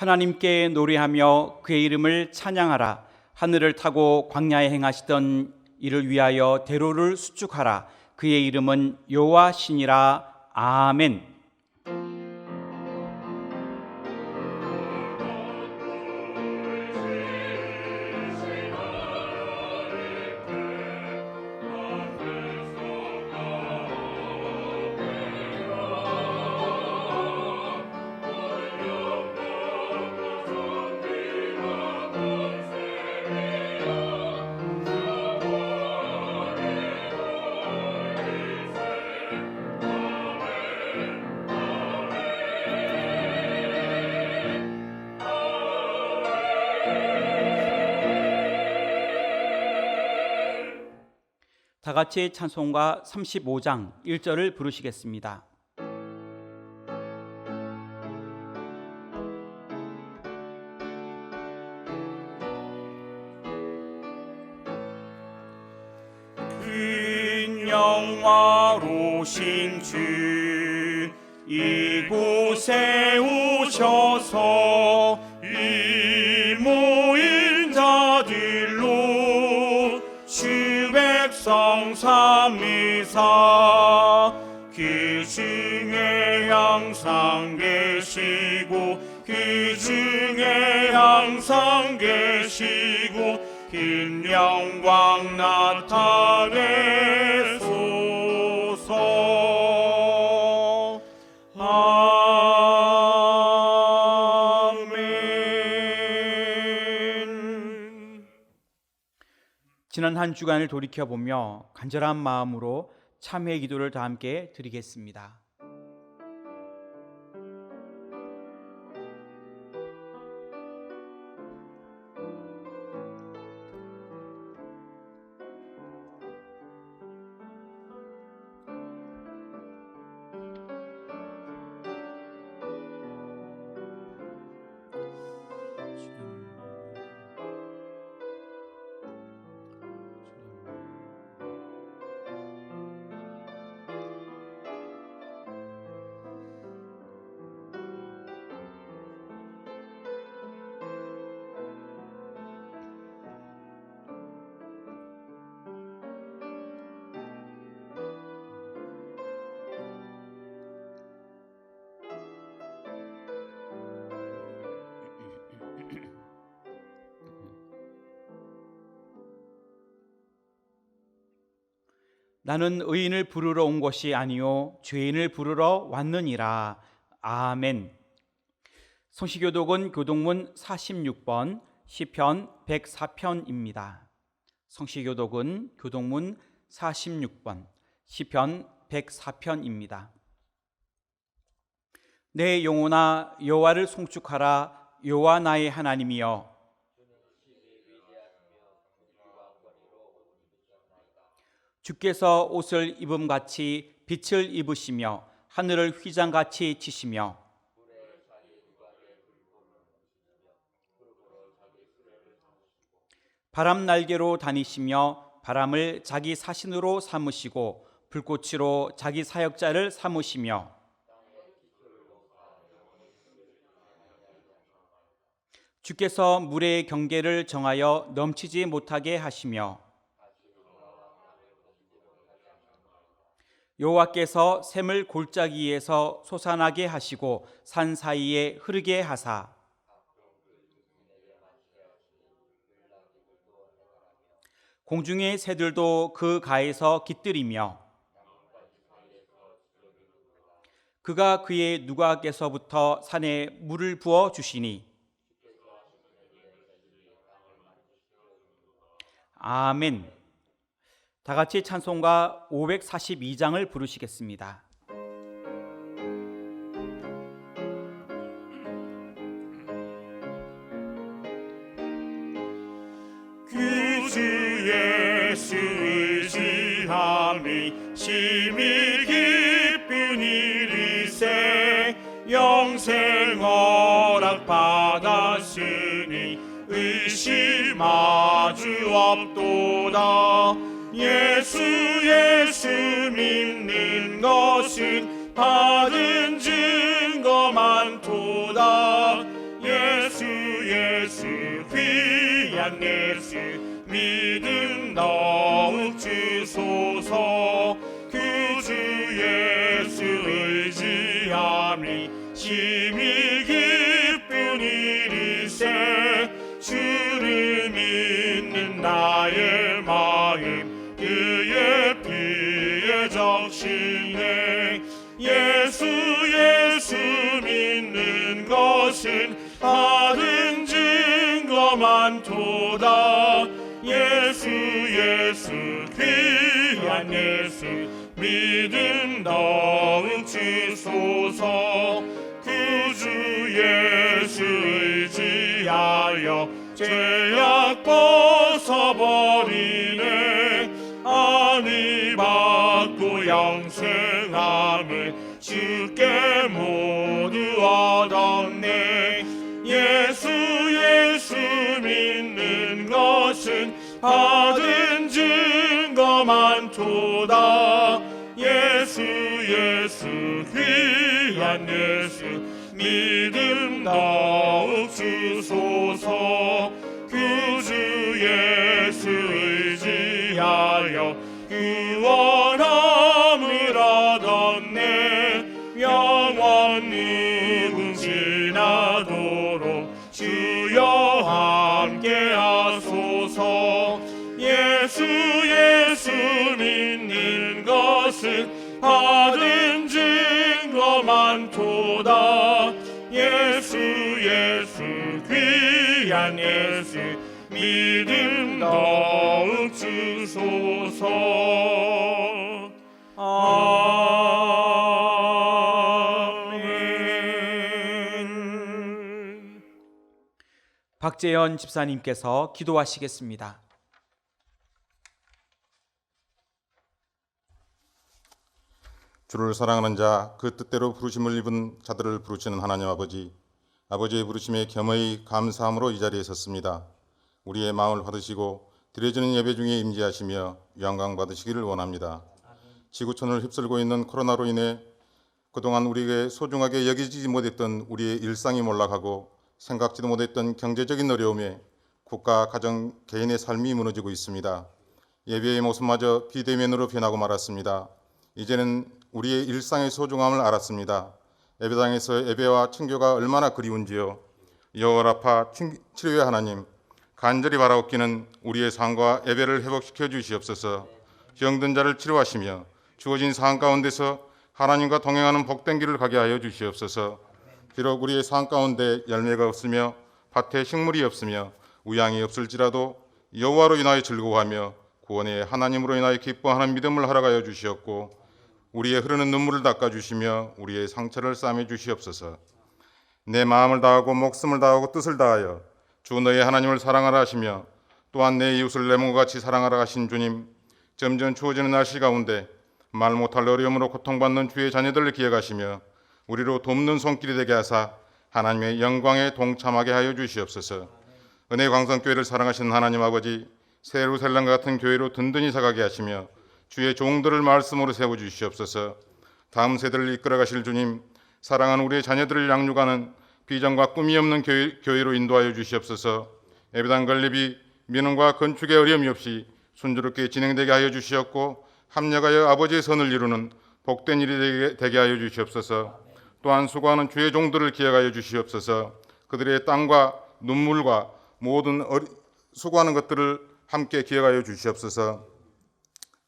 하나님께 노래하며 그의 이름을 찬양하라. 하늘을 타고 광야에 행하시던 이를 위하여 대로를 수축하라. 그의 이름은 여호와시니라. 아멘. 다 같이 찬송가 35장 1절을 부르시겠습니다. 큰 영화로신 주 이곳에 오셔서 이 모인 자들로 주 백성 삼으사 그 중에 항상 계시고 그 중에 항상 계시고 긴 영광 나타내소서. 아멘. 지난 한 주간을 돌이켜보며 간절한 마음으로 참회의 기도를 다 함께 드리겠습니다. 나는 의인을 부르러 온 것이 아니요 죄인을 부르러 왔느니라. 아멘. 성시교독은 교독문 46번 시편 104편입니다. 성시교독은 교독문 46번 시편 104편입니다. 내 영혼아 여호와를 송축하라. 여호와 나의 하나님이여 주께서 옷을 입음같이 빛을 입으시며 하늘을 휘장같이 치시며 바람 날개로 다니시며 바람을 자기 사신으로 삼으시고 불꽃으로 자기 사역자를 삼으시며 주께서 물의 경계를 정하여 넘치지 못하게 하시며 여호와께서 샘을 골짜기에서 솟아나게 하시고 산 사이에 흐르게 하사 공중의 새들도 그 가에서 깃들이며 그가 그의 누각에서부터 산에 물을 부어 주시니 아멘. 다 같이 찬송가 542장을 부르시겠습니다. 그 주 예수 의지함이 심히 기쁜 일이세 영생 허락 받았으니 의심하주 없도다. 예수 믿는 것은 받은 증거 많도다. 예수 귀한 예수 믿음 더욱 주소서. 그 주 예수 의지함이 심히 기쁜 일이세. 주를 믿는 나의 마음 그의 피에 적시네. 예수 믿는 것은 받은 증거 많도다. 예수 귀한 예수 믿음 더욱 주소서. 그 주 예수 의지하여 죄악 벗어버리네. 안위 받고 영생함을 주께 모두 얻었네. 예수 믿는 것은 받은 증거 많도다. 예수 귀한 예수 믿음 더욱 주소서. 그 주 예수 의지하여 구원함을 얻었네. 영원 누군지나도록 주여 함께 하소서. 예수 믿는 것은 받은 증거 많도다. 예수 귀한 예수 믿음 더욱 주소서. 아멘. 박재현 집사님께서 기도하시겠습니다. 주를 사랑하는 자, 그 뜻대로 부르심을 입은 자들을 부르시는 하나님 아버지, 아버지의 부르심에 겸허히 감사함으로 이 자리에 섰습니다. 우리의 마음을 받으시고 드려지는 예배 중에 임재하시며 영광 받으시기를 원합니다. 지구촌을 휩쓸고 있는 코로나로 인해 그동안 우리에게 소중하게 여기지 못했던 우리의 일상이 몰락하고 생각지도 못했던 경제적인 어려움에 국가, 가정, 개인의 삶이 무너지고 있습니다. 예배의 모습마저 비대면으로 변하고 말았습니다. 이제는 우리의 일상의 소중함을 알았습니다. 예배당에서 예배와 친교가 얼마나 그리운지요. 여호와라파 치료의 하나님, 간절히 바라옵기는 우리의 삶과 예배를 회복시켜 주시옵소서. 병든 자를 치료하시며 주어진 상황 가운데서 하나님과 동행하는 복된 길을 가게 하여 주시옵소서. 비록 우리의 삶 가운데 열매가 없으며 밭에 식물이 없으며 우양이 없을지라도 여호와로 인하여 즐거워하며 구원의 하나님으로 인하여 기뻐하는 믿음을 허락하여 주시옵고 우리의 흐르는 눈물을 닦아주시며 우리의 상처를 싸매 주시옵소서. 내 마음을 다하고 목숨을 다하고 뜻을 다하여 주 너의 하나님을 사랑하라 하시며 또한 내 이웃을 내 몸과 같이 사랑하라 하신 주님, 점점 추워지는 날씨 가운데 말 못할 어려움으로 고통받는 주의 자녀들을 기억하시며 우리로 돕는 손길이 되게 하사 하나님의 영광에 동참하게 하여 주시옵소서. 은혜 광성교회를 사랑하시는 하나님 아버지, 세루살렘과 같은 교회로 든든히 서가게 하시며 주의 종들을 말씀으로 세워주시옵소서. 다음 세대를 이끌어가실 주님, 사랑하는 우리의 자녀들을 양육하는 비전과 꿈이 없는 교회로 인도하여 주시옵소서. 예배당 건립이 민원과 건축에 어려움이 없이 순조롭게 진행되게 하여 주시옵고 합력하여 아버지의 선을 이루는 복된 일이 되게 하여 주시옵소서. 또한 수고하는 주의 종들을 기억하여 주시옵소서. 그들의 땀과 눈물과 모든 수고하는 것들을 함께 기억하여 주시옵소서.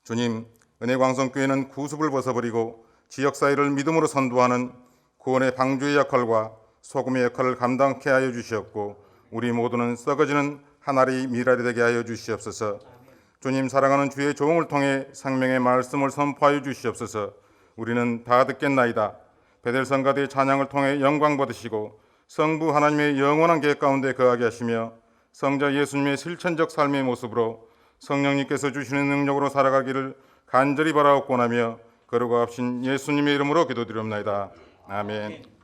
주님, 은혜광성교회는 구습을 벗어버리고 지역사회를 믿음으로 선도하는 구원의 방주의 역할과 소금의 역할을 감당케 하여 주시옵고 우리 모두는 썩어지는 하나의 미랄이 되게 하여 주시옵소서. 주님, 사랑하는 주의 종을 통해 생명의 말씀을 선포하여 주시옵소서. 우리는 다 듣겠나이다. 베델성가대의 찬양을 통해 영광 받으시고 성부 하나님의 영원한 계획 가운데 거하게 하시며 성자 예수님의 실천적 삶의 모습으로 성령님께서 주시는 능력으로 살아가기를 간절히 바라옵고나며 거룩하 합신 예수님의 이름으로 기도드리옵나이다. 아멘.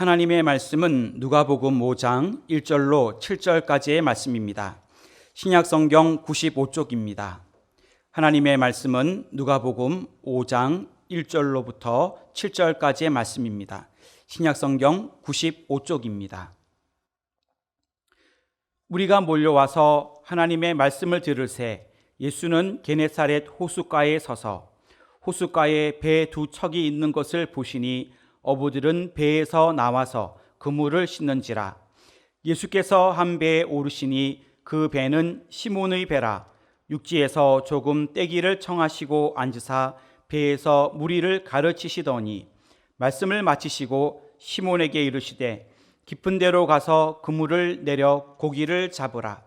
하나님의 말씀은 누가복음 5장 1절로 7절까지의 말씀입니다. 신약성경 95쪽입니다. 하나님의 말씀은 누가복음 5장 1절로부터 7절까지의 말씀입니다. 신약성경 95쪽입니다. 우리가 몰려와서 하나님의 말씀을 들을새 예수는 게네사렛 호숫가에 서서 호숫가에 배 두 척이 있는 것을 보시니 어부들은 배에서 나와서 그물을 씻는지라. 예수께서 한 배에 오르시니 그 배는 시몬의 배라. 육지에서 조금 떼기를 청하시고 앉으사 배에서 무리를 가르치시더니 말씀을 마치시고 시몬에게 이르시되 깊은 데로 가서 그물을 내려 고기를 잡으라.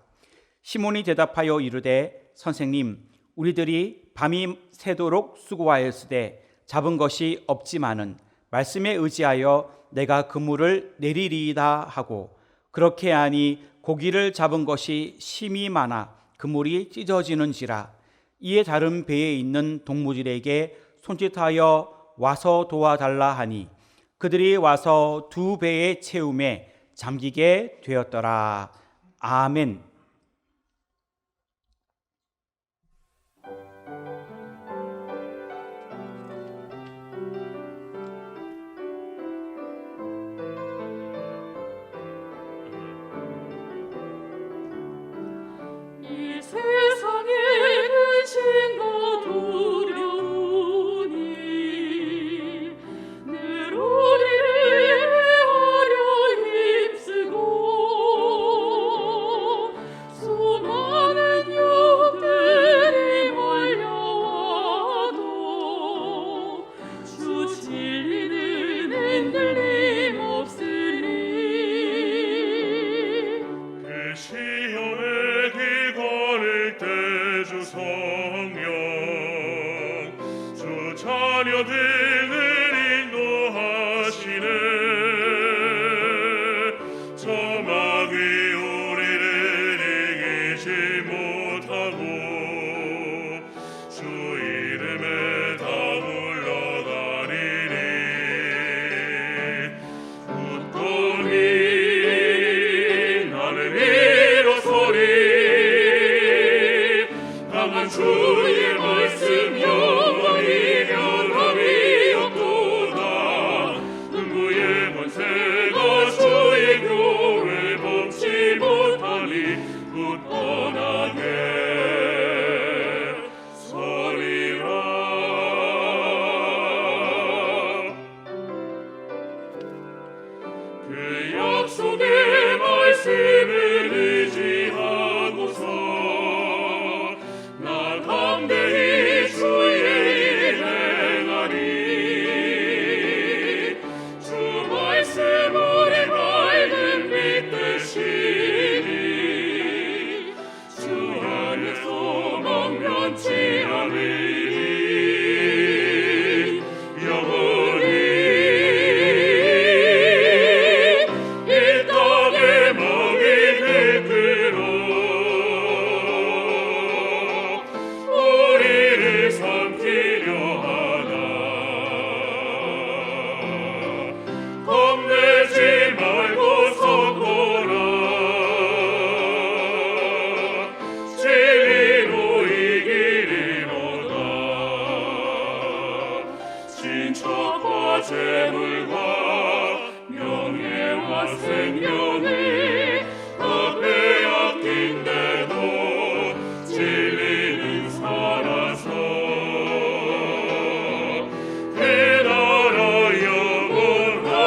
시몬이 대답하여 이르되 선생님, 우리들이 밤이 새도록 수고하였으되 잡은 것이 없지만은 말씀에 의지하여 내가 그물을 내리리이다 하고, 그렇게 하니 고기를 잡은 것이 심히 많아 그물이 찢어지는지라. 이에 다른 배에 있는 동무들에게 손짓하여 와서 도와달라 하니 그들이 와서 두 배의 채움에 잠기게 되었더라. 아멘. 이 세상에 근심과 두려움이 늘 우리를 헤아려 힘쓰고 수많은 영들이 몰려와도 주 진리는 흔들림 없으리. 그 시온의 길 걸을 때 주 성령 주 자녀들을 인도하시네. 저마귀 우리를 이기지 못하고 주 이름에 다 물러가리니. 굳건히 나는 일어서리. 강한 주의 말씀 영원히 변함이 없도다. 음부의 권세가 주의 교를 범치 못하니 굳건하게 서리라. 그 약속의 말씀을 의지하고서 나 담대히 주의 일 행하리. 주 말씀 우리 밝은 빛 되시니 주 안에 소망 변치 않으리. 영원히 이 땅의 먹이 되끌어 우리를 삼키려 하나. 겁내지 말고 서거라. 진리로 이기리로다. 친척과 재물과 명예와 생명을 다 빼앗긴데도 진리는 살아서 그 나라 영원하리라.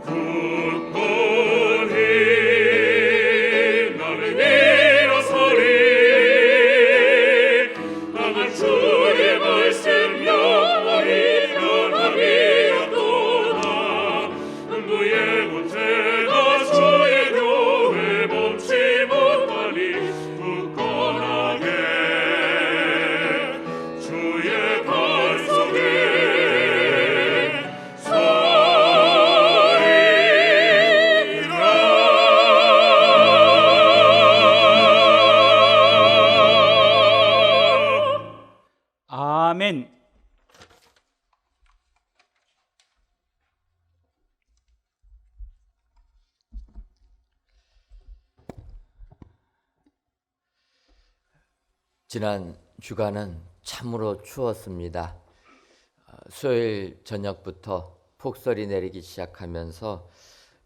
굳건히 나는 일어서리. 강한 주의 말씀 영원히 지난 주간은 참으로 추웠습니다. 수요일 저녁부터 폭설이 내리기 시작하면서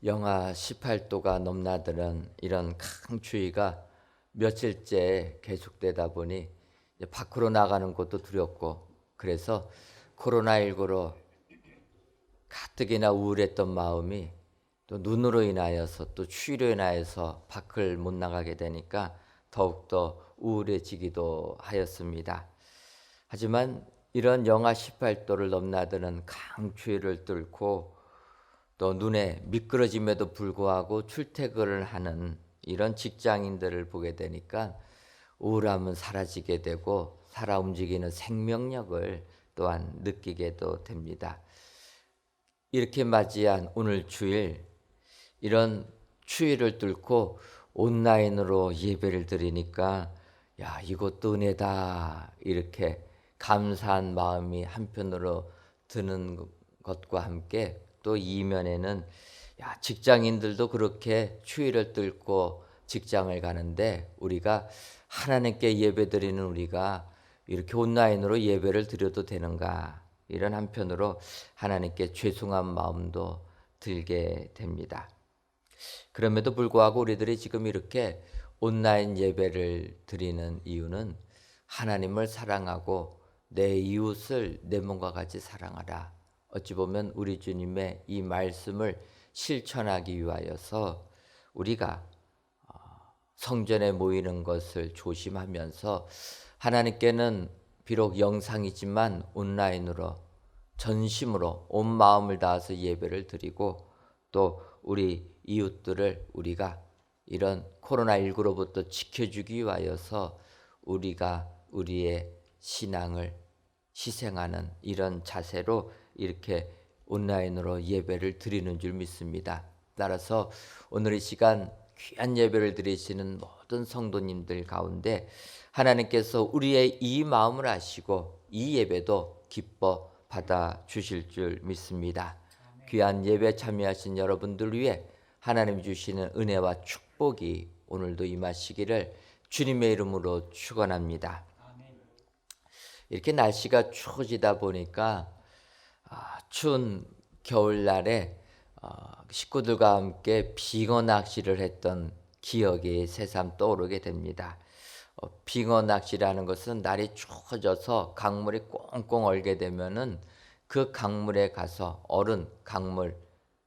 영하 18도가 넘나드는 이런 강추위가 며칠째 계속되다 보니 이제 밖으로 나가는 것도 두렵고, 그래서 코로나19로 가뜩이나 우울했던 마음이 또 눈으로 인하여서 또 추위로 인하여서 밖을 못 나가게 되니까 더욱더 우울해지기도 하였습니다. 하지만 이런 영하 18도를 넘나드는 강추위를 뚫고 또 눈에 미끄러짐에도 불구하고 출퇴근을 하는 이런 직장인들을 보게 되니까 우울함은 사라지게 되고 살아 움직이는 생명력을 또한 느끼게도 됩니다. 이렇게 맞이한 오늘 주일, 이런 추위를 뚫고 온라인으로 예배를 드리니까 야, 이것도 은혜다, 이렇게 감사한 마음이 한편으로 드는 것과 함께 또 이면에는 야, 직장인들도 그렇게 추위를 뚫고 직장을 가는데 우리가 하나님께 예배드리는 우리가 이렇게 온라인으로 예배를 드려도 되는가, 이런 한편으로 하나님께 죄송한 마음도 들게 됩니다. 그럼에도 불구하고 우리들이 지금 이렇게 온라인 예배를 드리는 이유는 하나님을 사랑하고 내 이웃을 내 몸과 같이 사랑하라, 어찌 보면 우리 주님의 이 말씀을 실천하기 위하여서 우리가 성전에 모이는 것을 조심하면서 하나님께는 비록 영상이지만 온라인으로 전심으로 온 마음을 다해서 예배를 드리고, 또 우리 이웃들을 우리가 이런 코로나19로부터 지켜주기 위하여서 우리가 우리의 신앙을 희생하는 이런 자세로 이렇게 온라인으로 예배를 드리는 줄 믿습니다. 따라서 오늘 이 시간 귀한 예배를 드리시는 모든 성도님들 가운데 하나님께서 우리의 이 마음을 아시고 이 예배도 기뻐 받아 주실 줄 믿습니다. 귀한 예배 참여하신 여러분들 위해 하나님 주시는 은혜와 축복이 오늘도 임하시기를 주님의 이름으로 축원합니다. 이렇게 날씨가 추워지다 보니까 추운 겨울날에 식구들과 함께 빙어 낚시를 했던 기억이 새삼 떠오르게 됩니다. 빙어 낚시라는 것은 날이 추워져서 강물이 꽁꽁 얼게 되면은 그 강물에 가서 강물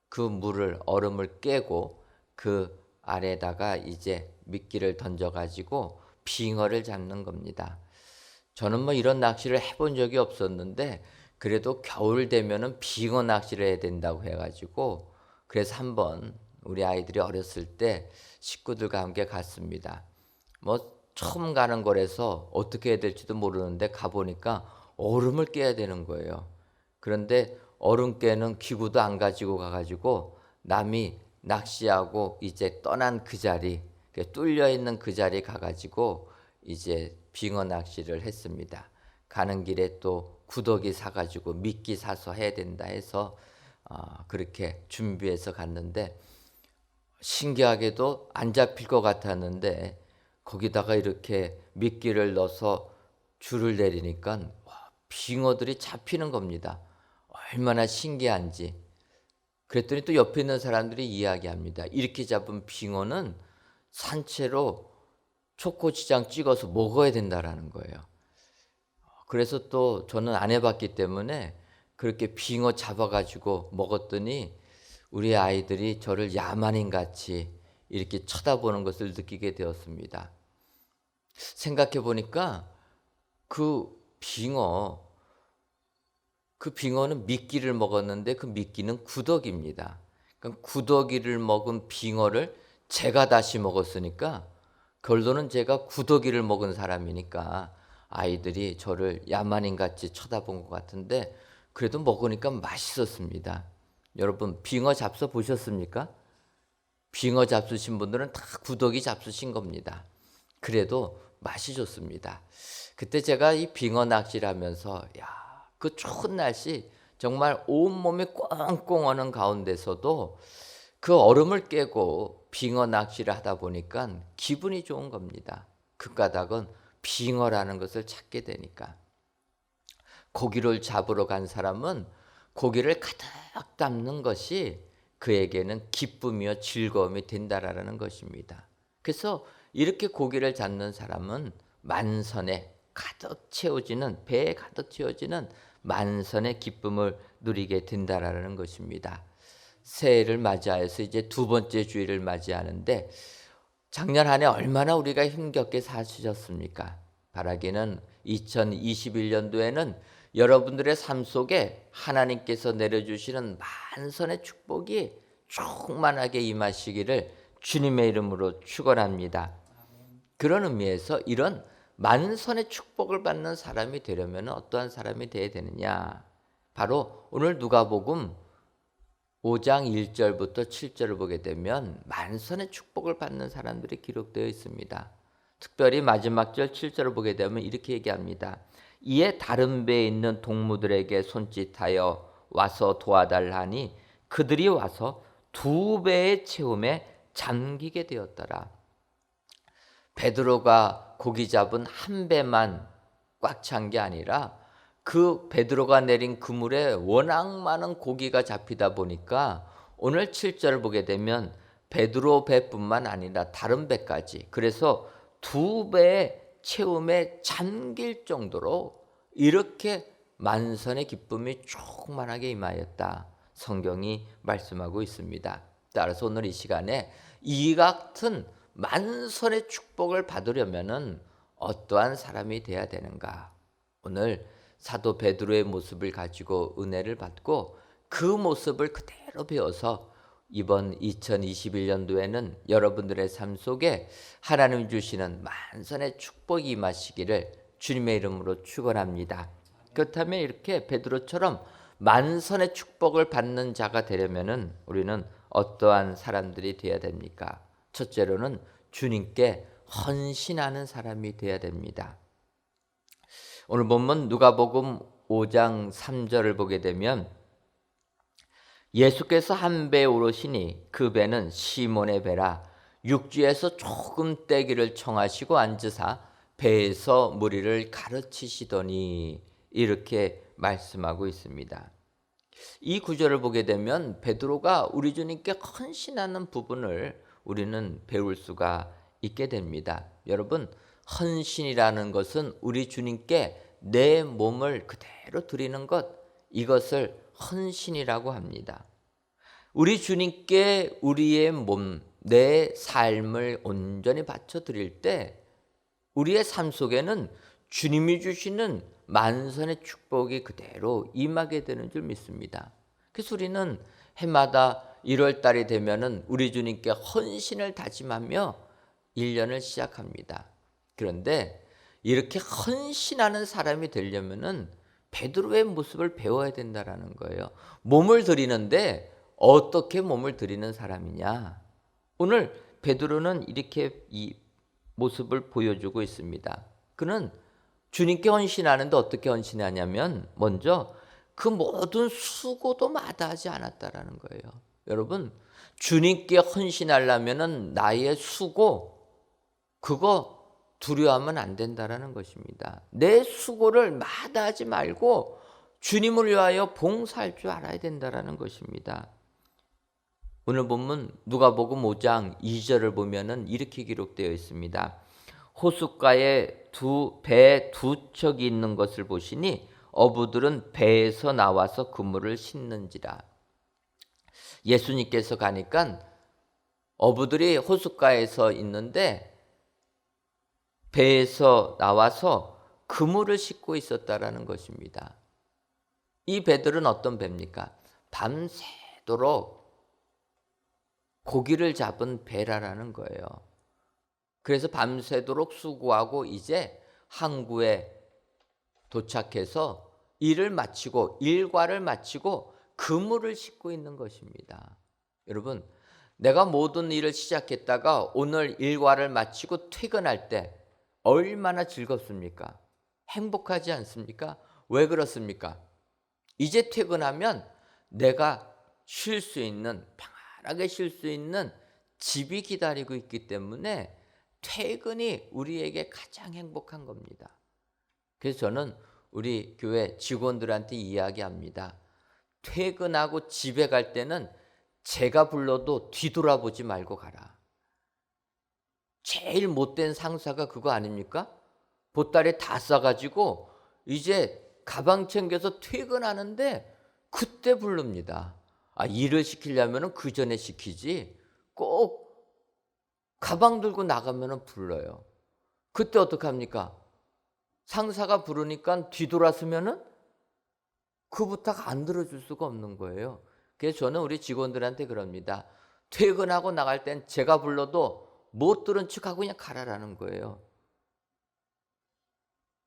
그 물을 얼음을 깨고 그 아래다가 이제 미끼를 던져 가지고 빙어를 잡는 겁니다. 저는 뭐 이런 낚시를 해본 적이 없었는데 그래도 겨울 되면은 빙어 낚시를 해야 된다고 해가지고 그래서 한번 우리 아이들이 어렸을 때 식구들과 함께 갔습니다. 뭐 처음 가는 거라서 어떻게 해야 될지도 모르는데 가보니까 얼음을 깨야 되는 거예요. 그런데 얼음 깨는 기구도 안 가지고 가가지고 남이 낚시하고 이제 떠난 그 자리, 뚫려 있는 그 자리에 가가지고 이제 빙어 낚시를 했습니다. 가는 길에 또 구더기 사가지고 미끼 사서 해야 된다 해서 그렇게 준비해서 갔는데 신기하게도 안 잡힐 것 같았는데 거기다가 이렇게 미끼를 넣어서 줄을 내리니까 빙어들이 잡히는 겁니다. 얼마나 신기한지. 그랬더니 또 옆에 있는 사람들이 이야기합니다. 이렇게 잡은 빙어는 산채로 초코치장 찍어서 먹어야 된다라는 거예요. 그래서 또 저는 안 해봤기 때문에 그렇게 빙어 잡아가지고 먹었더니 우리 아이들이 저를 야만인같이 이렇게 쳐다보는 것을 느끼게 되었습니다. 생각해 보니까 그 빙어는 미끼를 먹었는데 그 미끼는 구더기입니다. 그러니까 구더기를 먹은 빙어를 제가 다시 먹었으니까 결론은 제가 구더기를 먹은 사람이니까 아이들이 저를 야만인같이 쳐다본 것 같은데 그래도 먹으니까 맛있었습니다. 여러분 빙어 잡숴 보셨습니까? 빙어 잡수신 분들은 다 구더기 잡수신 겁니다. 그래도 맛이 좋습니다. 그때 제가 이 빙어 낚시를 하면서 그 추운 날씨 정말 온몸이 꽁꽁 얼는 가운데서도 그 얼음을 깨고 빙어 낚시를 하다 보니까 기분이 좋은 겁니다. 그 까닭은 빙어라는 것을 찾게 되니까 고기를 잡으러 간 사람은 고기를 가득 담는 것이 그에게는 기쁨이요 즐거움이 된다라는 것입니다. 그래서 이렇게 고기를 잡는 사람은 만선에 가득 채워지는, 배에 가득 채워지는 만선의 기쁨을 누리게 된다라는 것입니다. 새해를 맞이하여서 이제 두 번째 주일을 맞이하는데 작년 한 해 얼마나 우리가 힘겹게 사시셨습니까? 바라기는 2021년도에는 여러분들의 삶 속에 하나님께서 내려주시는 만선의 축복이 충만하게 임하시기를 주님의 이름으로 축원합니다. 그런 의미에서 이런 만선의 축복을 받는 사람이 되려면 어떠한 사람이 되어야 되느냐? 바로 오늘 누가복음 5장 1절부터 7절을 보게 되면 만선의 축복을 받는 사람들이 기록되어 있습니다. 특별히 마지막 절 7절을 보게 되면 이렇게 얘기합니다. 이에 다른 배에 있는 동무들에게 손짓하여 와서 도와달라니 그들이 와서 두 배의 채움에 잠기게 되었더라. 베드로가 고기 잡은 한 배만 꽉 찬 게 아니라 그 베드로가 내린 그물에 워낙 많은 고기가 잡히다 보니까 오늘 7절을 보게 되면 베드로 배뿐만 아니라 다른 배까지, 그래서 두 배의 채움에 잠길 정도로 이렇게 만선의 기쁨이 충만하게 임하였다. 성경이 말씀하고 있습니다. 따라서 오늘 이 시간에 이 같은 만선의 축복을 받으려면은 어떠한 사람이 돼야 되는가? 오늘 사도 베드로의 모습을 가지고 은혜를 받고 그 모습을 그대로 배워서 이번 2021년도에는 여러분들의 삶 속에 하나님 주시는 만선의 축복이 임하시기를 주님의 이름으로 축원합니다. 그렇다면 이렇게 베드로처럼 만선의 축복을 받는 자가 되려면은 우리는 어떠한 사람들이 되어야 됩니까? 첫째로는 주님께 헌신하는 사람이 되어야 됩니다. 오늘 본문 누가복음 5장 3절을 보게 되면 예수께서 한 배에 오르시니 그 배는 시몬의 배라 육지에서 조금 떼기를 청하시고 앉으사 배에서 무리를 가르치시더니 이렇게 말씀하고 있습니다. 이 구절을 보게 되면 베드로가 우리 주님께 헌신하는 부분을 우리는 배울 수가 있게 됩니다. 여러분, 헌신이라는 것은 우리 주님께 내 몸을 그대로 드리는 것, 이것을 헌신이라고 합니다. 우리 주님께 우리의 몸, 내 삶을 온전히 바쳐 드릴 때 우리의 삶 속에는 주님이 주시는 만선의 축복이 그대로 임하게 되는 줄 믿습니다. 그래서 우리는 해마다 1월 달이 되면은 우리 주님께 헌신을 다짐하며 1년을 시작합니다. 그런데 이렇게 헌신하는 사람이 되려면은 베드로의 모습을 배워야 된다라는 거예요. 몸을 드리는데 어떻게 몸을 드리는 사람이냐? 오늘 베드로는 이렇게 이 모습을 보여주고 있습니다. 그는 주님께 헌신하는데 어떻게 헌신하냐면 먼저 그 모든 수고도 마다하지 않았다라는 거예요. 여러분, 주님께 헌신하려면은 나의 수고 그거 두려워하면 안 된다라는 것입니다. 내 수고를 마다하지 말고 주님을 위하여 봉사할 줄 알아야 된다라는 것입니다. 오늘 본문 누가복음 5장 2절을 보면은 이렇게 기록되어 있습니다. 호숫가에 배 두 척이 있는 것을 보시니 어부들은 배에서 나와서 그물을 싣는지라. 예수님께서 가니까 어부들이 호숫가에서 있는데 배에서 나와서 그물을 싣고 있었다라는 것입니다. 이 배들은 어떤 배입니까? 밤새도록 고기를 잡은 배라는 거예요. 그래서 밤새도록 수고하고 이제 항구에 도착해서 일과를 마치고 그물을 싣고 있는 것입니다. 여러분, 내가 모든 일을 시작했다가 오늘 일과를 마치고 퇴근할 때 얼마나 즐겁습니까? 행복하지 않습니까? 왜 그렇습니까? 이제 퇴근하면 내가 쉴 수 있는, 편안하게 쉴 수 있는 집이 기다리고 있기 때문에 퇴근이 우리에게 가장 행복한 겁니다. 그래서 저는 우리 교회 직원들한테 이야기합니다. 퇴근하고 집에 갈 때는 제가 불러도 뒤돌아보지 말고 가라. 제일 못된 상사가 그거 아닙니까? 보따리 다 싸가지고 이제 가방 챙겨서 퇴근하는데 그때 부릅니다. 일을 시키려면 그 전에 시키지 꼭 가방 들고 나가면 불러요. 그때 어떡합니까? 상사가 부르니까 뒤돌아서면은 그 부탁 안 들어줄 수가 없는 거예요. 그래서 저는 우리 직원들한테 그럽니다. 퇴근하고 나갈 땐 제가 불러도 못 들은 척하고 그냥 가라라는 거예요.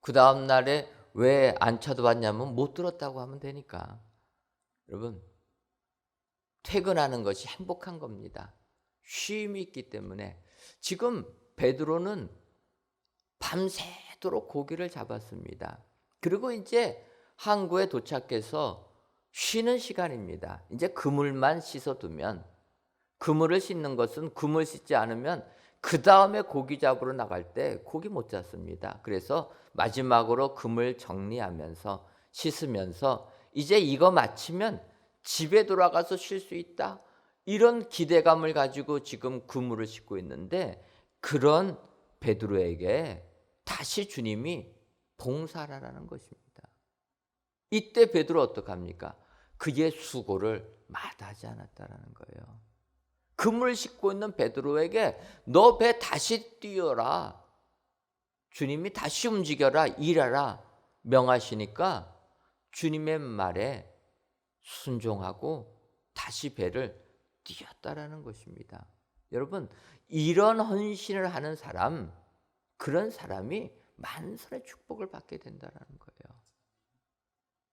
그 다음 날에 왜 안 찾아왔냐면 못 들었다고 하면 되니까. 여러분, 퇴근하는 것이 행복한 겁니다. 쉼이 있기 때문에. 지금 베드로는 밤새도록 고기를 잡았습니다. 그리고 이제 항구에 도착해서 쉬는 시간입니다. 이제 그물만 씻어두면, 그물을 씻는 것은 그물 씻지 않으면 그 다음에 고기 잡으러 나갈 때 고기 못 잡습니다. 그래서 마지막으로 그물 정리하면서 씻으면서 이제 이거 마치면 집에 돌아가서 쉴 수 있다. 이런 기대감을 가지고 지금 그물을 씻고 있는데 그런 베드로에게 다시 주님이 봉사하라는 것입니다. 이때 베드로 어떡합니까? 그의 수고를 마다하지 않았다라는 거예요. 그물 씻고 있는 베드로에게 너 배 다시 띄워라. 주님이 다시 움직여라. 일하라. 명하시니까 주님의 말에 순종하고 다시 배를 띄웠다라는 것입니다. 여러분, 이런 헌신을 하는 사람, 그런 사람이 만선의 축복을 받게 된다는 거예요.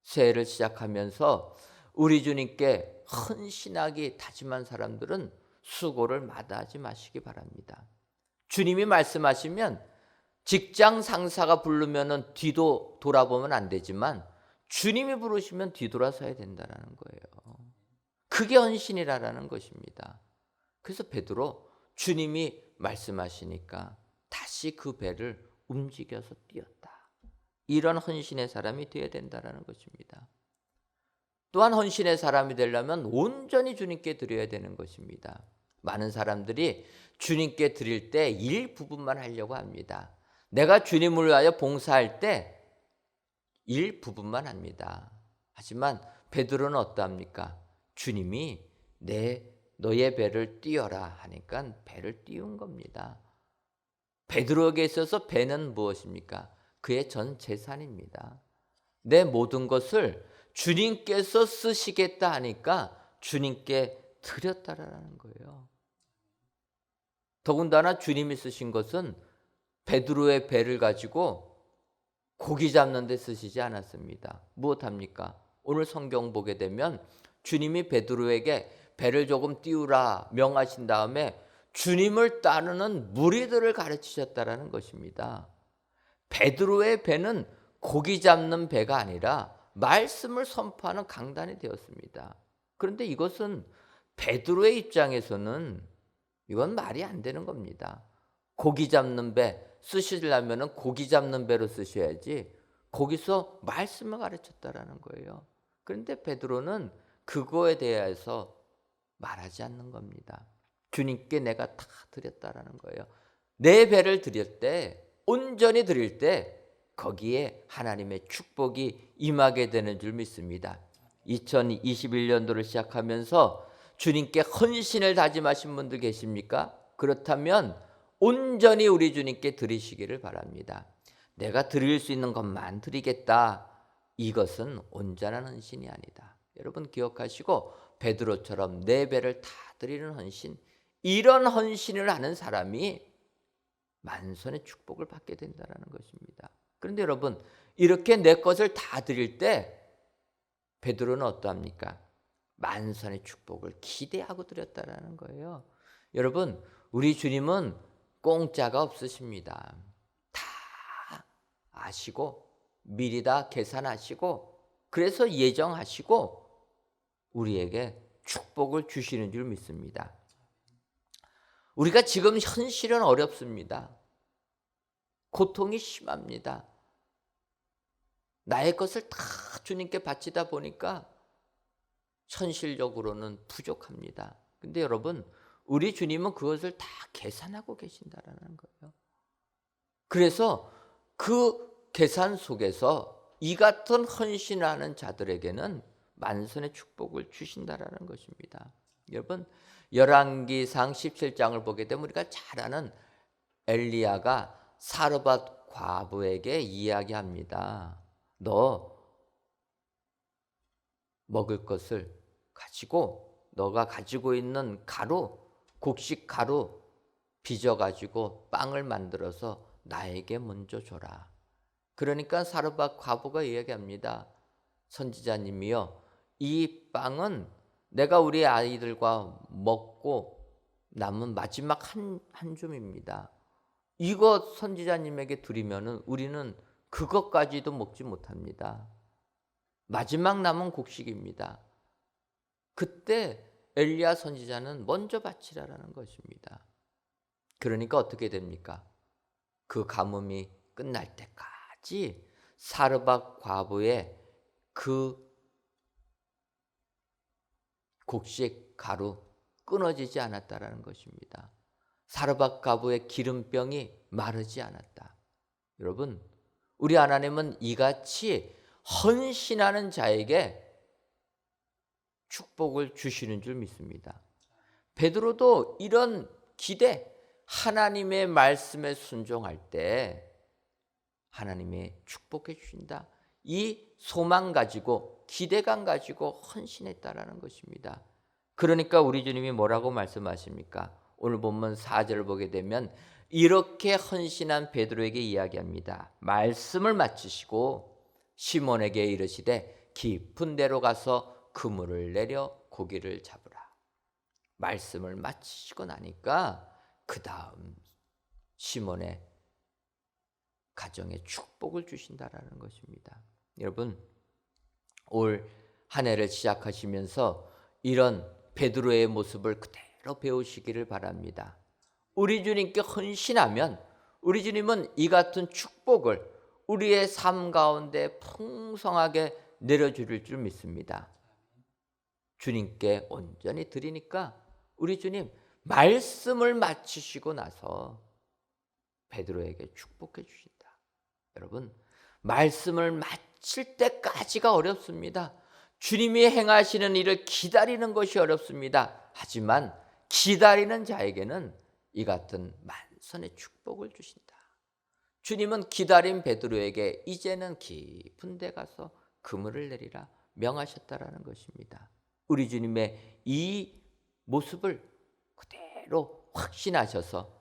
새해를 시작하면서 우리 주님께 헌신하기 다짐한 사람들은 수고를 마다하지 마시기 바랍니다. 주님이 말씀하시면 직장 상사가 부르면 뒤도 돌아보면 안 되지만 주님이 부르시면 뒤돌아서야 된다는 거예요. 그게 헌신이라는 것입니다. 그래서 베드로 주님이 말씀하시니까 다시 그 배를 움직여서 띄었다. 이런 헌신의 사람이 되어야 된다는 것입니다. 또한 헌신의 사람이 되려면 온전히 주님께 드려야 되는 것입니다. 많은 사람들이 주님께 드릴 때 일부분만 하려고 합니다. 내가 주님을 위하여 봉사할 때 일부분만 합니다. 하지만 베드로는 어떠합니까? 주님이 너의 배를 띄워라 하니까 배를 띄운 겁니다. 베드로에게 있어서 배는 무엇입니까? 그의 전 재산입니다. 내 모든 것을 주님께서 쓰시겠다 하니까 주님께 드렸다라는 거예요. 더군다나 주님이 쓰신 것은 베드로의 배를 가지고 고기 잡는 데 쓰시지 않았습니다. 무엇합니까? 오늘 성경 보게 되면 주님이 베드로에게 배를 조금 띄우라 명하신 다음에 주님을 따르는 무리들을 가르치셨다라는 것입니다. 베드로의 배는 고기 잡는 배가 아니라 말씀을 선포하는 강단이 되었습니다. 그런데 이것은 베드로의 입장에서는 이건 말이 안 되는 겁니다. 고기 잡는 배 쓰시려면 고기 잡는 배로 쓰셔야지 거기서 말씀을 가르쳤다라는 거예요. 그런데 베드로는 그거에 대해서 말하지 않는 겁니다. 주님께 내가 다 드렸다라는 거예요. 내 배를 드릴 때, 온전히 드릴 때 거기에 하나님의 축복이 임하게 되는 줄 믿습니다. 2021년도를 시작하면서 주님께 헌신을 다짐하신 분들 계십니까? 그렇다면 온전히 우리 주님께 드리시기를 바랍니다. 내가 드릴 수 있는 것만 드리겠다. 이것은 온전한 헌신이 아니다. 여러분 기억하시고 베드로처럼 내 배를 다 드리는 헌신, 이런 헌신을 하는 사람이 만선의 축복을 받게 된다는 것입니다. 그런데 여러분 이렇게 내 것을 다 드릴 때 베드로는 어떠합니까? 만선의 축복을 기대하고 드렸다는 거예요. 여러분 우리 주님은 공짜가 없으십니다. 다 아시고 미리 다 계산하시고 그래서 예정하시고 우리에게 축복을 주시는 줄 믿습니다. 우리가 지금 현실은 어렵습니다. 고통이 심합니다. 나의 것을 다 주님께 바치다 보니까 현실적으로는 부족합니다. 근데 여러분, 우리 주님은 그것을 다 계산하고 계신다라는 거예요. 그래서 그 계산 속에서 이 같은 헌신하는 자들에게는 만선의 축복을 주신다라는 것입니다. 여러분, 열왕기상 17장을 보게 되면 우리가 잘 아는 엘리야가 사르밧 과부에게 이야기합니다. 너 먹을 것을 가지고 너가 가지고 있는 가루, 곡식 가루 빚어가지고 빵을 만들어서 나에게 먼저 줘라. 그러니까 사르밧 과부가 이야기합니다. 선지자님이여, 이 빵은 내가 우리 아이들과 먹고 남은 마지막 한 줌입니다. 이거 선지자님에게 드리면은 우리는 그것까지도 먹지 못합니다. 마지막 남은 곡식입니다. 그때 엘리야 선지자는 먼저 바치라라는 것입니다. 그러니까 어떻게 됩니까? 그 가뭄이 끝날 때까지 사르밧 과부의 그 곡식 가루 끊어지지 않았다라는 것입니다. 사르밧 과부의 기름병이 마르지 않았다. 여러분, 우리 하나님은 이같이 헌신하는 자에게 축복을 주시는 줄 믿습니다. 베드로도 이런 기대, 하나님의 말씀에 순종할 때 하나님이 축복해 주신다. 이 소망 가지고, 기대감 가지고 헌신했다라는 것입니다. 그러니까 우리 주님이 뭐라고 말씀하십니까? 오늘 본문 4절을 보게 되면 이렇게 헌신한 베드로에게 이야기합니다. 말씀을 마치시고 시몬에게 이르시되 깊은 데로 가서 그물을 내려 고기를 잡으라. 말씀을 마치시고 나니까 그 다음 시몬의 가정에 축복을 주신다라는 것입니다. 여러분, 올 한 해를 시작하시면서 이런 베드로의 모습을 그대로 배우시기를 바랍니다. 우리 주님께 헌신하면 우리 주님은 이 같은 축복을 우리의 삶 가운데 풍성하게 내려주실 줄 믿습니다. 주님께 온전히 드리니까 우리 주님 말씀을 마치시고 나서 베드로에게 축복해 주신다. 여러분, 말씀을 마칠 때까지가 어렵습니다. 주님이 행하시는 일을 기다리는 것이 어렵습니다. 하지만 기다리는 자에게는 이 같은 만선의 축복을 주신다. 주님은 기다린 베드로에게 이제는 깊은 데 가서 그물을 내리라 명하셨다라는 것입니다. 우리 주님의 이 모습을 그대로 확신하셔서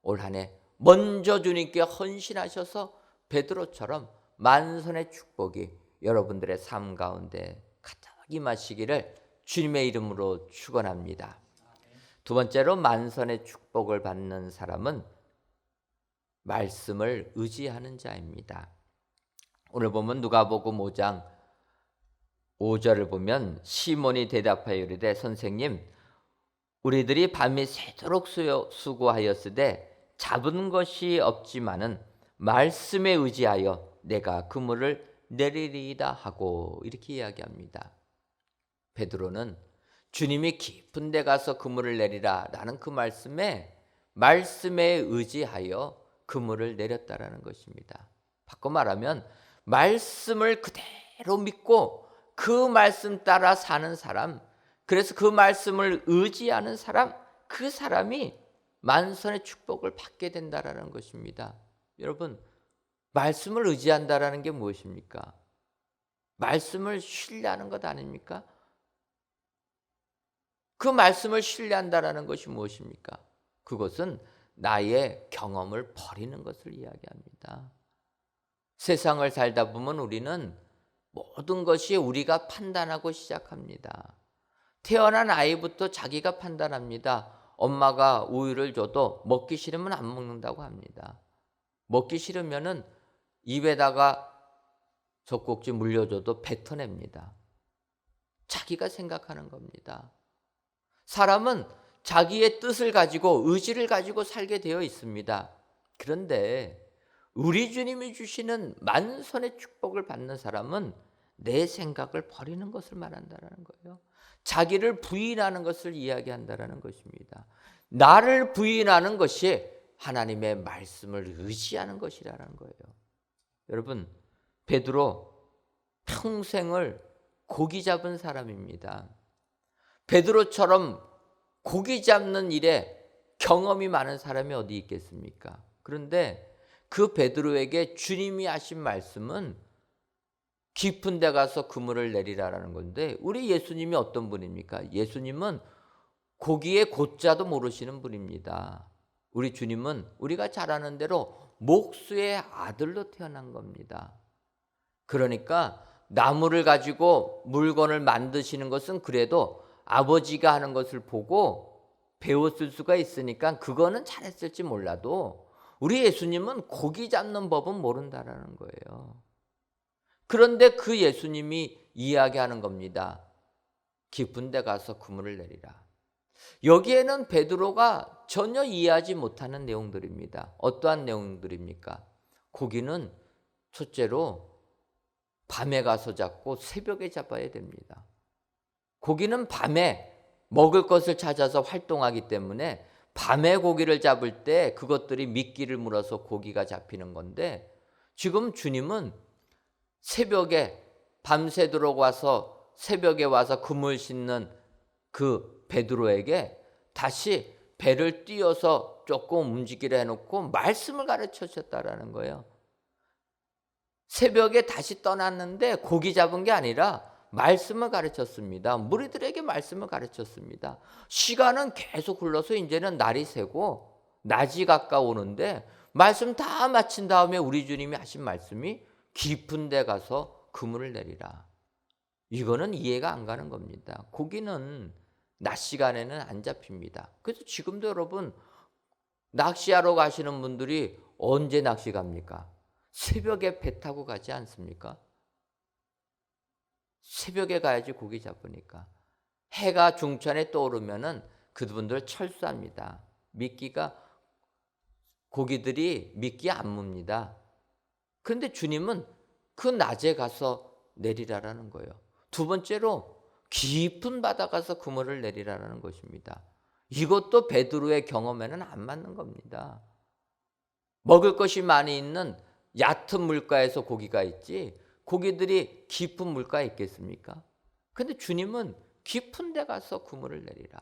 올 한 해 먼저 주님께 헌신하셔서 베드로처럼 만선의 축복이 여러분들의 삶 가운데 가득 임하시기를 주님의 이름으로 축원합니다. 두 번째로 만선의 축복을 받는 사람은 말씀을 의지하는 자입니다. 오늘 보면 누가복음 5장 5절을 보면 시몬이 대답하여 이르되 선생님, 우리들이 밤이 새도록 수고하였으되 잡은 것이 없지만은 말씀에 의지하여 내가 그물을 내리리이다 하고 이렇게 이야기합니다. 베드로는 주님이 깊은 데 가서 그물을 내리라 라는 그 말씀에 의지하여 그물을 내렸다라는 것입니다. 바꿔 말하면 말씀을 그대로 믿고 그 말씀 따라 사는 사람, 그래서 그 말씀을 의지하는 사람, 그 사람이 만선의 축복을 받게 된다라는 것입니다. 여러분, 말씀을 의지한다라는 게 무엇입니까? 말씀을 신뢰하는 것 아닙니까? 그 말씀을 신뢰한다라는 것이 무엇입니까? 그것은 나의 경험을 버리는 것을 이야기합니다. 세상을 살다 보면 우리는 모든 것이 우리가 판단하고 시작합니다. 태어난 아이부터 자기가 판단합니다. 엄마가 우유를 줘도 먹기 싫으면 안 먹는다고 합니다. 먹기 싫으면은 입에다가 젖꼭지 물려줘도 뱉어냅니다. 자기가 생각하는 겁니다. 사람은 자기의 뜻을 가지고 의지를 가지고 살게 되어 있습니다. 그런데 우리 주님이 주시는 만선의 축복을 받는 사람은 내 생각을 버리는 것을 말한다라는 거예요. 자기를 부인하는 것을 이야기한다라는 것입니다. 나를 부인하는 것이 하나님의 말씀을 의지하는 것이라는 거예요. 여러분, 베드로 평생을 고기 잡은 사람입니다. 베드로처럼 고기 잡는 일에 경험이 많은 사람이 어디 있겠습니까? 그런데 그 베드로에게 주님이 하신 말씀은 깊은 데 가서 그물을 내리라라는 건데, 우리 예수님이 어떤 분입니까? 예수님은 고기의 고자도 모르시는 분입니다. 우리 주님은 우리가 잘 아는 대로 목수의 아들로 태어난 겁니다. 그러니까 나무를 가지고 물건을 만드시는 것은 그래도 아버지가 하는 것을 보고 배웠을 수가 있으니까 그거는 잘했을지 몰라도 우리 예수님은 고기 잡는 법은 모른다라는 거예요. 그런데 그 예수님이 이야기하는 겁니다. 깊은 데 가서 그물을 내리라. 여기에는 베드로가 전혀 이해하지 못하는 내용들입니다. 어떠한 내용들입니까? 고기는 첫째로 밤에 가서 잡고 새벽에 잡아야 됩니다. 고기는 밤에 먹을 것을 찾아서 활동하기 때문에 밤에 고기를 잡을 때 그것들이 미끼를 물어서 고기가 잡히는 건데, 지금 주님은 새벽에 밤새도록 와서 새벽에 와서 그물 싣는 그 베드로에게 다시 배를 띄워서 조금 움직이려 해놓고 말씀을 가르쳐 주셨다라는 거예요. 새벽에 다시 떠났는데 고기 잡은 게 아니라 말씀을 가르쳤습니다. 무리들에게 말씀을 가르쳤습니다. 시간은 계속 흘러서 이제는 날이 새고 낮이 가까우는데 말씀 다 마친 다음에 우리 주님이 하신 말씀이 깊은 데 가서 그물을 내리라. 이거는 이해가 안 가는 겁니다. 고기는 낮 시간에는 안 잡힙니다. 그래서 지금도 여러분 낚시하러 가시는 분들이 언제 낚시 갑니까? 새벽에 배 타고 가지 않습니까? 새벽에 가야지 고기 잡으니까. 해가 중천에 떠오르면은 그분들 철수합니다. 미끼가, 고기들이 미끼 안 뭅니다. 그런데 주님은 그 낮에 가서 내리라라는 거예요. 두 번째로 깊은 바다 가서 그물을 내리라라는 것입니다. 이것도 베드로의 경험에는 안 맞는 겁니다. 먹을 것이 많이 있는 얕은 물가에서 고기가 있지 고기들이 깊은 물가에 있겠습니까? 그런데 주님은 깊은 데 가서 그물을 내리라.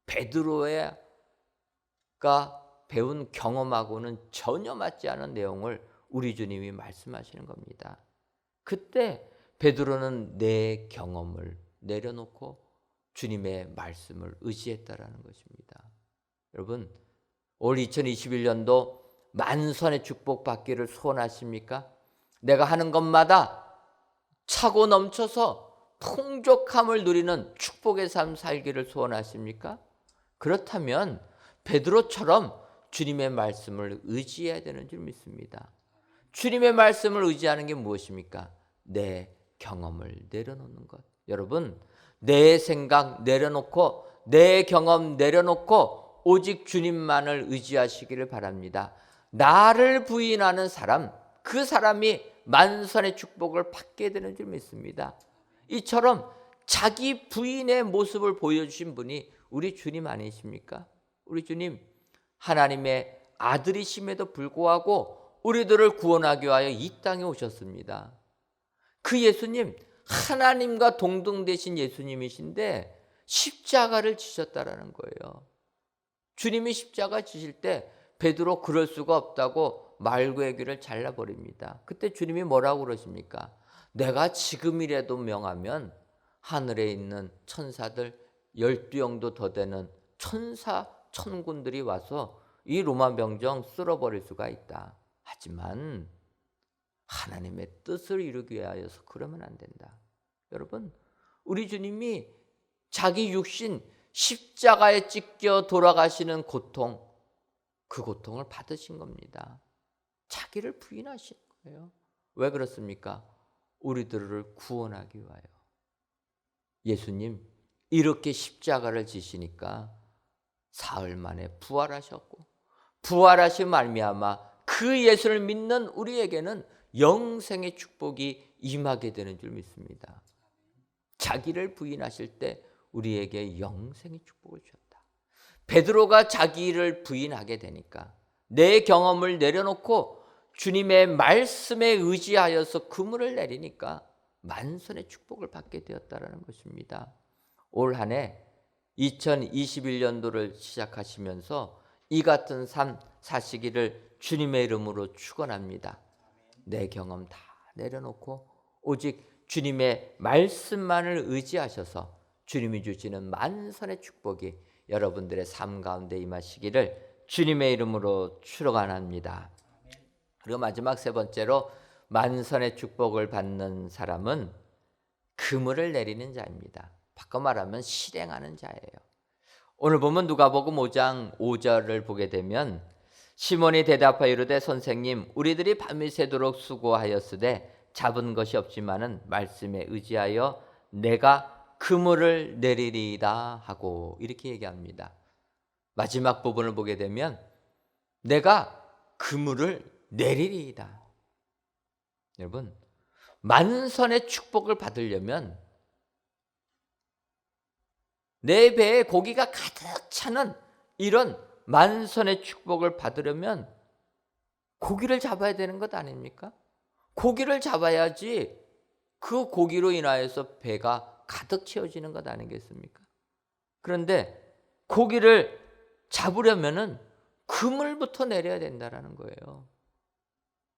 베드로가 배운 경험하고는 전혀 맞지 않은 내용을 우리 주님이 말씀하시는 겁니다. 그때 베드로는 내 경험을 내려놓고 주님의 말씀을 의지했다라는 것입니다. 여러분, 올 2021년도 만선의 축복 받기를 소원하십니까? 내가 하는 것마다 차고 넘쳐서 풍족함을 누리는 축복의 삶 살기를 소원하십니까? 그렇다면 베드로처럼 주님의 말씀을 의지해야 되는 줄 믿습니다. 주님의 말씀을 의지하는 게 무엇입니까? 내 경험을 내려놓는 것. 여러분, 내 생각 내려놓고 내 경험 내려놓고 오직 주님만을 의지하시기를 바랍니다. 나를 부인하는 사람, 그 사람이 만선의 축복을 받게 되는 줄 믿습니다. 이처럼 자기 부인의 모습을 보여주신 분이 우리 주님 아니십니까? 우리 주님 하나님의 아들이심에도 불구하고 우리들을 구원하기 위하여 이 땅에 오셨습니다. 그 예수님, 하나님과 동등되신 예수님이신데 십자가를 지셨다라는 거예요. 주님이 십자가 지실 때 베드로 그럴 수가 없다고 말구의 귀를 잘라버립니다. 그때 주님이 뭐라고 그러십니까? 내가 지금이라도 명하면 하늘에 있는 천사들 12영도 더 되는 천사 천군들이 와서 이 로마 병정 쓸어버릴 수가 있다. 하지만 하나님의 뜻을 이루기 위하여서 그러면 안 된다. 여러분, 우리 주님이 자기 육신 십자가에 찢겨 돌아가시는 고통, 그 고통을 받으신 겁니다. 자기를 부인하신 거예요. 왜 그렇습니까? 우리들을 구원하기 위하여. 예수님 이렇게 십자가를 지시니까 사흘 만에 부활하셨고 부활하신 말미암아 그 예수를 믿는 우리에게는 영생의 축복이 임하게 되는 줄 믿습니다. 자기를 부인하실 때 우리에게 영생의 축복을 주셨다. 베드로가 자기를 부인하게 되니까 내 경험을 내려놓고 주님의 말씀에 의지하여서 그물을 내리니까 만선의 축복을 받게 되었다는 것입니다. 올 한 해 2021년도를 시작하시면서 이 같은 삶 사시기를 주님의 이름으로 축원합니다. 내 경험 다 내려놓고 오직 주님의 말씀만을 의지하셔서 주님이 주시는 만선의 축복이 여러분들의 삶 가운데 임하시기를 주님의 이름으로 축원합니다. 그리고 마지막 세 번째로 만선의 축복을 받는 사람은 그물을 내리는 자입니다. 바꿔 말하면 실행하는 자예요. 오늘 보면 누가복음 5장 5절을 보게 되면 시몬이 대답하여 이르되 선생님 우리들이 밤이 새도록 수고하였으되 잡은 것이 없지만은 말씀에 의지하여 내가 그물을 내리리이다 하고 이렇게 얘기합니다. 마지막 부분을 보게 되면 내가 그물을 내리리이다. 여러분 만선의 축복을 받으려면 내 배에 고기가 가득 차는 이런 만선의 축복을 받으려면 고기를 잡아야 되는 것 아닙니까? 고기를 잡아야지 그 고기로 인하여서 배가 가득 채워지는 것 아니겠습니까? 그런데 고기를 잡으려면은 그물부터 내려야 된다는 거예요.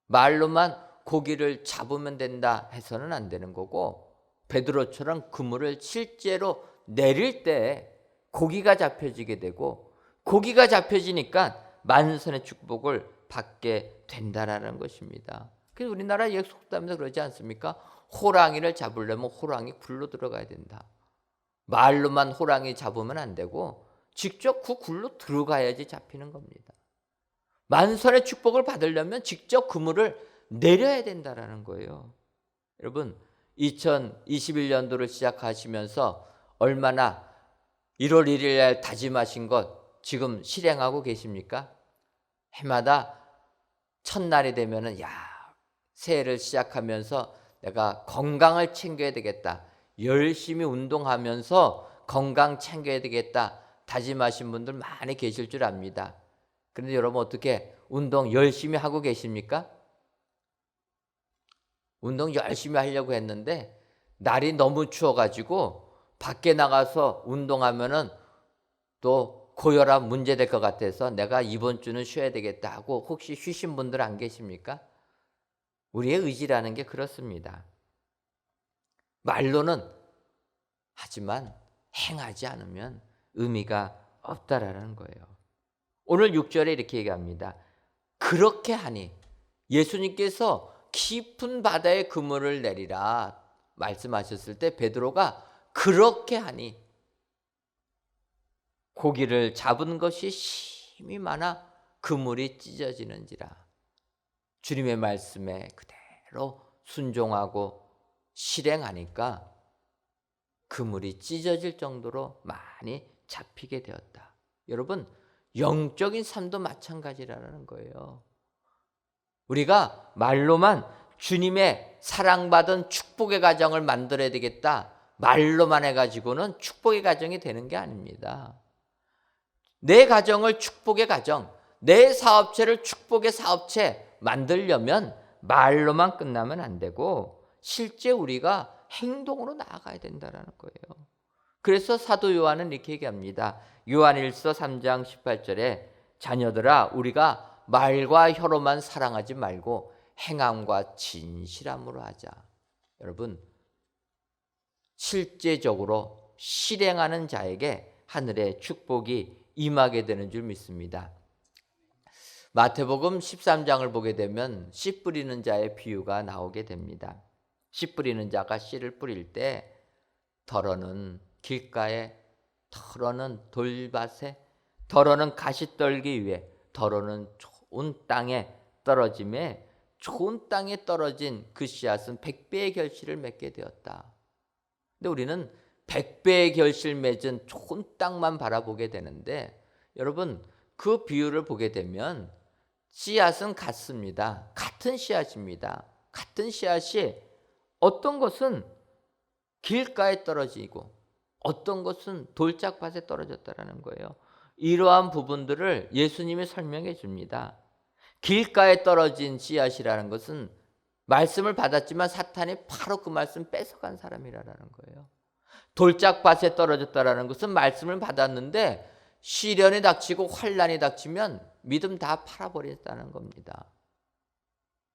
말로만 고기를 잡으면 된다 해서는 안 되는 거고 베드로처럼 그물을 실제로 내릴 때 고기가 잡혀지게 되고 고기가 잡혀지니까 만선의 축복을 받게 된다는 것입니다. 그래서 우리나라 역속담에서 그러지 않습니까? 호랑이를 잡으려면 호랑이 굴로 들어가야 된다. 말로만 호랑이 잡으면 안 되고 직접 그 굴로 들어가야지 잡히는 겁니다. 만선의 축복을 받으려면 직접 그물을 내려야 된다는 거예요. 여러분 2021년도를 시작하시면서 얼마나 1월 1일 날 다짐하신 것 지금 실행하고 계십니까? 해마다 첫날이 되면은 새해를 시작하면서 내가 건강을 챙겨야 되겠다. 열심히 운동하면서 건강 챙겨야 되겠다. 다짐하신 분들 많이 계실 줄 압니다. 그런데 여러분 어떻게 운동 열심히 하고 계십니까? 운동 열심히 하려고 했는데 날이 너무 추워가지고 밖에 나가서 운동하면은 또 고혈압 문제될 것 같아서 내가 이번 주는 쉬어야 되겠다 하고 혹시 쉬신 분들 안 계십니까? 우리의 의지라는 게 그렇습니다. 말로는 하지만 행하지 않으면 의미가 없다라는 거예요. 오늘 6절에 이렇게 얘기합니다. 그렇게 하니 예수님께서 깊은 바다에 그물을 내리라 말씀하셨을 때 베드로가 그렇게 하니 고기를 잡은 것이 심히 많아 그물이 찢어지는지라. 주님의 말씀에 그대로 순종하고 실행하니까 그물이 찢어질 정도로 많이 잡히게 되었다. 여러분 영적인 삶도 마찬가지라는 거예요. 우리가 말로만 주님의 사랑받은 축복의 가정을 만들어야 되겠다. 말로만 해가지고는 축복의 가정이 되는 게 아닙니다. 내 가정을 축복의 가정, 내 사업체를 축복의 사업체 만들려면 말로만 끝나면 안 되고 실제 우리가 행동으로 나아가야 된다는 거예요. 그래서 사도 요한은 이렇게 얘기합니다. 요한일서 3장 18절에 자녀들아 우리가 말과 혀로만 사랑하지 말고 행함과 진실함으로 하자. 여러분 실제적으로 실행하는 자에게 하늘의 축복이 임하게 되는 줄 믿습니다. 마태복음 13장을 보게 되면 씨 뿌리는 자의 비유가 나오게 됩니다. 씨 뿌리는 자가 씨를 뿌릴 때 덜어는 길가에, 덜어는 돌밭에, 덜어는 가시떨기 위에, 덜어는 좋은 땅에 떨어짐에 좋은 땅에 떨어진 그 씨앗은 100배의 결실을 맺게 되었다. 근데 우리는 100배의 결실 맺은 좋은 땅만 바라보게 되는데 여러분, 그 비유를 보게 되면 씨앗은 같습니다. 같은 씨앗입니다. 같은 씨앗이 어떤 것은 길가에 떨어지고 어떤 것은 돌짝밭에 떨어졌다라는 거예요. 이러한 부분들을 예수님이 설명해 줍니다. 길가에 떨어진 씨앗이라는 것은 말씀을 받았지만 사탄이 바로 그 말씀 뺏어간 사람이라는 거예요. 돌짝밭에 떨어졌다라는 것은 말씀을 받았는데 시련이 닥치고 환난이 닥치면 믿음 다 팔아버렸다는 겁니다.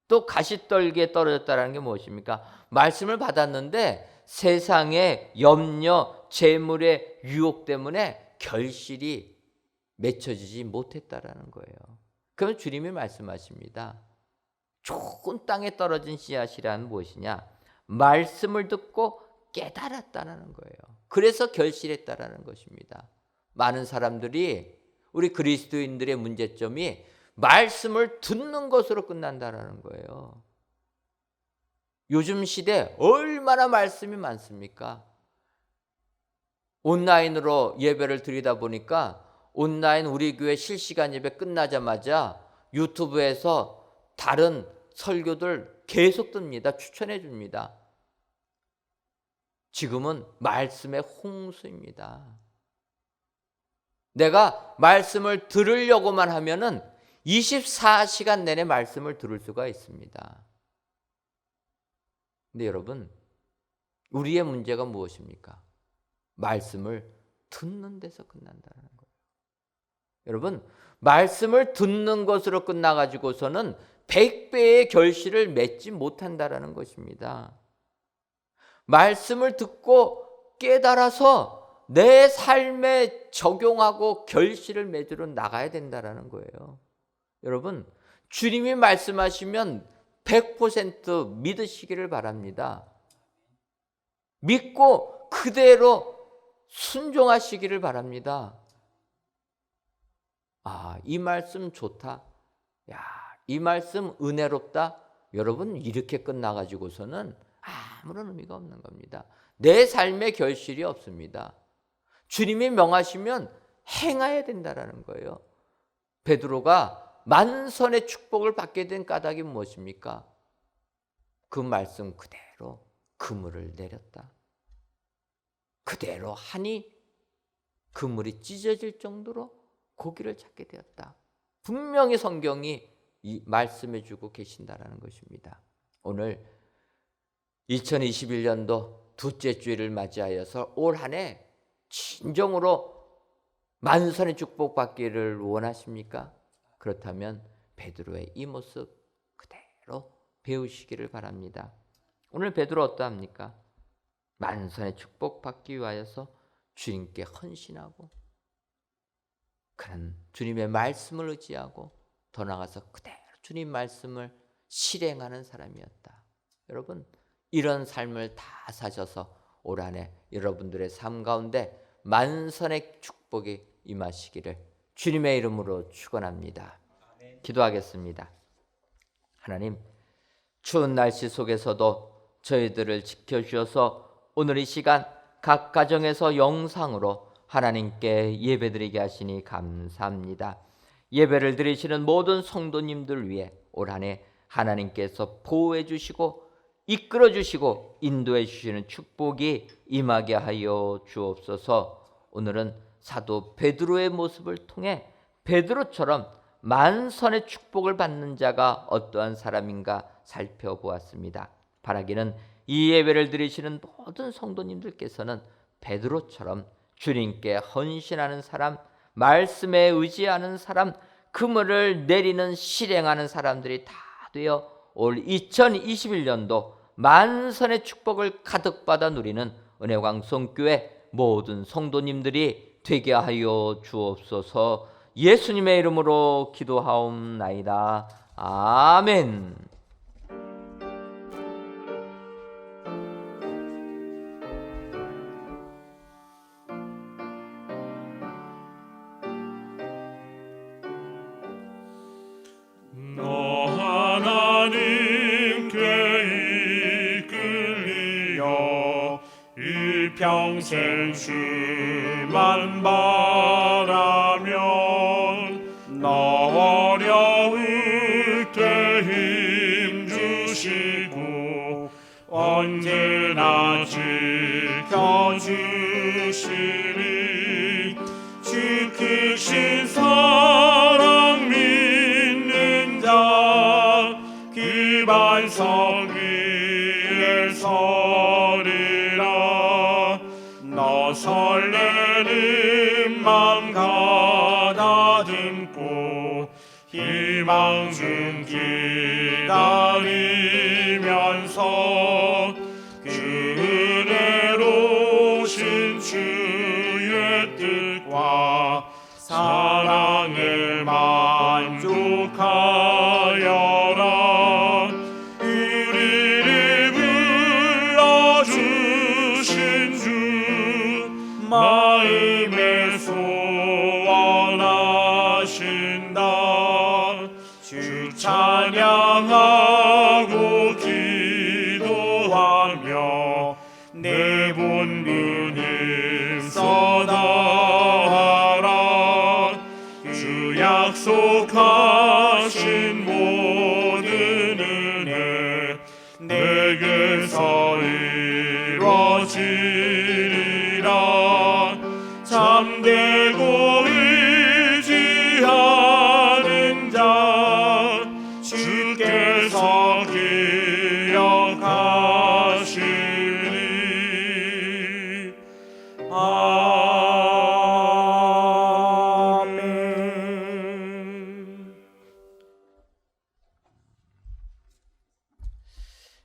또 가시떨기에 떨어졌다는 게 무엇입니까? 말씀을 받았는데 세상의 염려, 재물의 유혹 때문에 결실이 맺혀지지 못했다라는 거예요. 그러면 주님이 말씀하십니다. 좋은 땅에 떨어진 씨앗이란 무엇이냐? 말씀을 듣고 깨달았다는 거예요. 그래서 결실했다라는 것입니다. 많은 사람들이 우리 그리스도인들의 문제점이 말씀을 듣는 것으로 끝난다라는 거예요. 요즘 시대 얼마나 말씀이 많습니까? 온라인으로 예배를 드리다 보니까 온라인 우리 교회 실시간 예배 끝나자마자 유튜브에서 다른 설교들 계속 듭니다. 추천해 줍니다. 지금은 말씀의 홍수입니다. 내가 말씀을 들으려고만 하면은 24시간 내내 말씀을 들을 수가 있습니다. 근데 여러분, 우리의 문제가 무엇입니까? 말씀을 듣는 데서 끝난다는 거예요. 여러분, 말씀을 듣는 것으로 끝나가지고서는 100배의 결실을 맺지 못한다는 것입니다. 말씀을 듣고 깨달아서 내 삶에 적용하고 결실을 맺으러 나가야 된다는 거예요. 여러분, 주님이 말씀하시면 100% 믿으시기를 바랍니다. 믿고 그대로 순종하시기를 바랍니다. 아, 이 말씀 좋다. 야, 이 말씀 은혜롭다. 여러분, 이렇게 끝나가지고서는 아무런 의미가 없는 겁니다. 내 삶의 결실이 없습니다. 주님이 명하시면 행해야 된다는 거예요. 베드로가 만선의 축복을 받게 된 까닭이 무엇입니까? 그 말씀 그대로 그물을 내렸다. 그대로 하니 그물이 찢어질 정도로 고기를 찾게 되었다. 분명히 성경이 이 말씀해 주고 계신다라는 것입니다. 오늘 2021년도 둘째 주일을 맞이하여서 올 한 해 진정으로 만선의 축복 받기를 원하십니까? 그렇다면 베드로의 이 모습 그대로 배우시기를 바랍니다. 오늘 베드로 어떠합니까? 만선의 축복 받기 위하여서 주님께 헌신하고 그는 주님의 말씀을 의지하고 더 나아가서 그대로 주님 말씀을 실행하는 사람이었다. 여러분, 이런 삶을 다 사셔서 올 한 해 여러분들의 삶 가운데 만선의 축복이 임하시기를 주님의 이름으로 축원합니다. 기도하겠습니다. 하나님, 추운 날씨 속에서도 저희들을 지켜주셔서 오늘 이 시간 각 가정에서 영상으로 하나님께 예배드리게 하시니 감사합니다. 예배를 드리시는 모든 성도님들 위해 올 한 해 하나님께서 보호해 주시고 이끌어 주시고 인도해 주시는 축복이 임하게 하여 주옵소서. 오늘은 사도 베드로의 모습을 통해 베드로처럼 만선의 축복을 받는 자가 어떠한 사람인가 살펴보았습니다. 바라기는 이 예배를 드리시는 모든 성도님들께서는 베드로처럼 주님께 헌신하는 사람, 말씀에 의지하는 사람, 그물을 내리는 실행하는 사람들이 다 되어 올 2021년도 만선의 축복을 가득 받아 누리는 은혜광성교회 모든 성도님들이 되게 하여 주옵소서. 예수님의 이름으로 기도하옵나이다. 아멘. 너 하나님께 이끌리어 일평생 주만 바라며 힘 주시고 언제나 지켜주시니 지키신 사랑 믿는 자 그 반석 위에 서리라. 너 설레는 맘 가다듬고 희망 중 기다리면서 그 은혜로우신 주의 뜻과 사랑을 만족하여라. 우리를 불러주신 주 마음에 소원하신다. 주 찬양하고 기도하며 내 본분을 써다하라. 주 약속하신 모든 은혜 내게서 이루어지리라. 잠들고 의지하는 자 주께서 기억하시리. 아멘.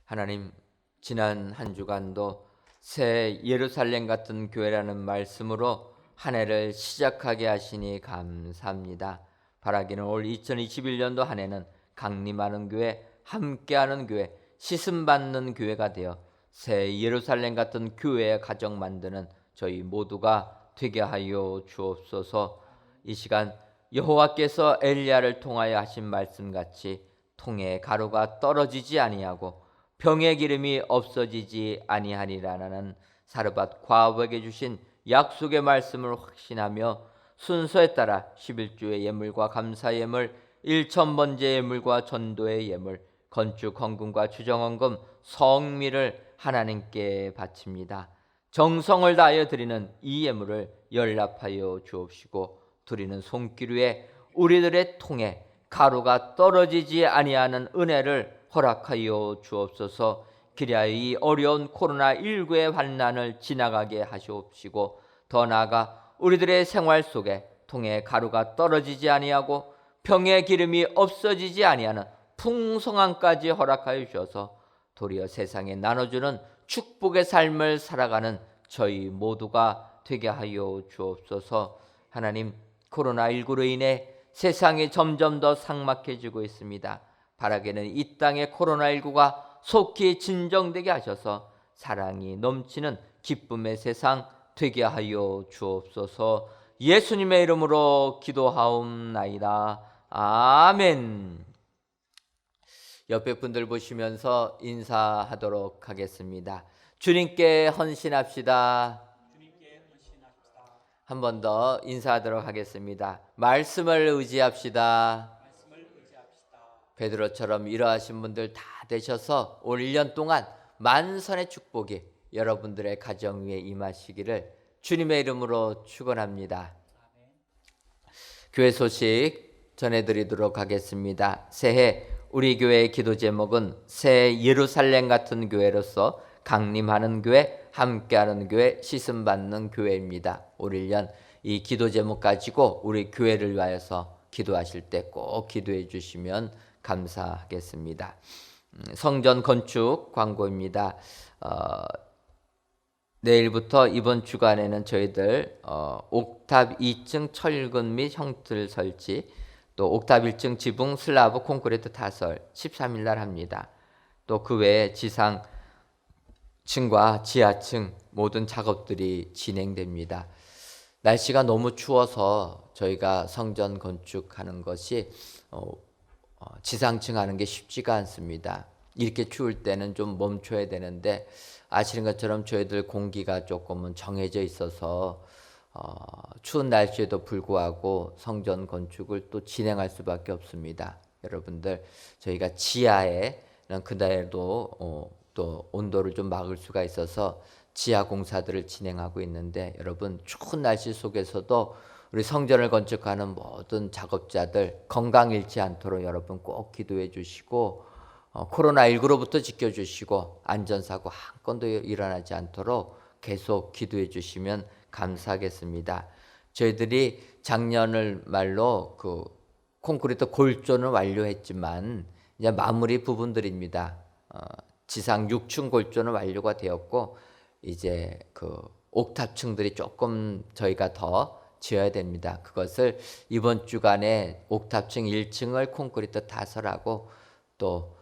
하나님, 지난 한 주간도 새 예루살렘 같은 교회라는 말씀으로 한 해를 시작하게 하시니 감사합니다. 바라기는 올 2021년도 한 해는 강림하는 교회, 함께하는 교회, 씻음받는 교회가 되어 새 예루살렘 같은 교회의 가정 만드는 저희 모두가 되게 하여 주옵소서. 이 시간 여호와께서 엘리야를 통하여 하신 말씀같이 통에 가루가 떨어지지 아니하고 병의 기름이 없어지지 아니하리라는 사르밧 과부에게 주신 약속의 말씀을 확신하며 순서에 따라 11주의 예물과 감사 예물, 1,000번째 예물과 전도의 예물, 건축 헌금과 추정 헌금, 성미를 하나님께 바칩니다. 정성을 다하여 드리는 이 예물을 연락하여 주옵시고 드리는 손길 위에 우리들의 통에 가루가 떨어지지 아니하는 은혜를 허락하여 주옵소서. 그리하여 이 어려운 코로나19의 환난을 지나가게 하시옵시고 더 나아가 우리들의 생활 속에 통에 가루가 떨어지지 아니하고 병의 기름이 없어지지 아니하는 풍성함까지 허락하여 주셔서 도리어 세상에 나눠주는 축복의 삶을 살아가는 저희 모두가 되게 하여 주옵소서. 하나님, 코로나19로 인해 세상이 점점 더 삭막해지고 있습니다. 바라기는 이 땅의 코로나19가 속히 진정되게 하셔서 사랑이 넘치는 기쁨의 세상 되게 하여 주옵소서. 예수님의 이름으로 기도하옵나이다. 아멘. 옆에 분들 보시면서 인사하도록 하겠습니다. 주님께 헌신합시다. 한 번 더 인사하도록 하겠습니다. 말씀을 의지합시다. 베드로처럼 이러하신 분들 다 되셔서 올 1년 동안 만선의 축복이 여러분들의 가정 위에 임하시기를 주님의 이름으로 축원합니다. 교회 소식 전해드리도록 하겠습니다. 새해 우리 교회의 기도 제목은 새 예루살렘 같은 교회로서 강림하는 교회, 함께하는 교회, 씻음받는 교회입니다. 올 1년 이 기도 제목 가지고 우리 교회를 위하여서 기도하실 때 꼭 기도해 주시면 감사하겠습니다. 성전 건축 광고입니다. 내일부터 이번 주간에는 저희들 옥탑 2층 철근 및 형틀 설치, 또 옥탑 1층 지붕 슬라브 콘크리트 타설 13일 날 합니다. 또 그 외에 지상 층과 지하층 모든 작업들이 진행됩니다. 날씨가 너무 추워서 저희가 성전 건축하는 것이 지상층 하는 게 쉽지가 않습니다. 이렇게 추울 때는 좀 멈춰야 되는데 아시는 것처럼 저희들 공기가 조금은 정해져 있어서 추운 날씨에도 불구하고 성전 건축을 또 진행할 수밖에 없습니다. 여러분들 저희가 지하에는 그날도 또 온도를 좀 막을 수가 있어서 지하 공사들을 진행하고 있는데 여러분 추운 날씨 속에서도 우리 성전을 건축하는 모든 작업자들 건강 잃지 않도록 여러분 꼭 기도해 주시고 코로나19로부터 지켜주시고 안전사고 한 건도 일어나지 않도록 계속 기도해 주시면 감사하겠습니다. 저희들이 작년을 말로 그 콘크리트 골조는 완료했지만 이제 마무리 부분들입니다. 지상 6층 골조는 완료가 되었고 이제 그 옥탑층들이 조금 저희가 더 지어야 됩니다. 그것을 이번 주간에 옥탑층 1층을 콘크리트 타설하고 또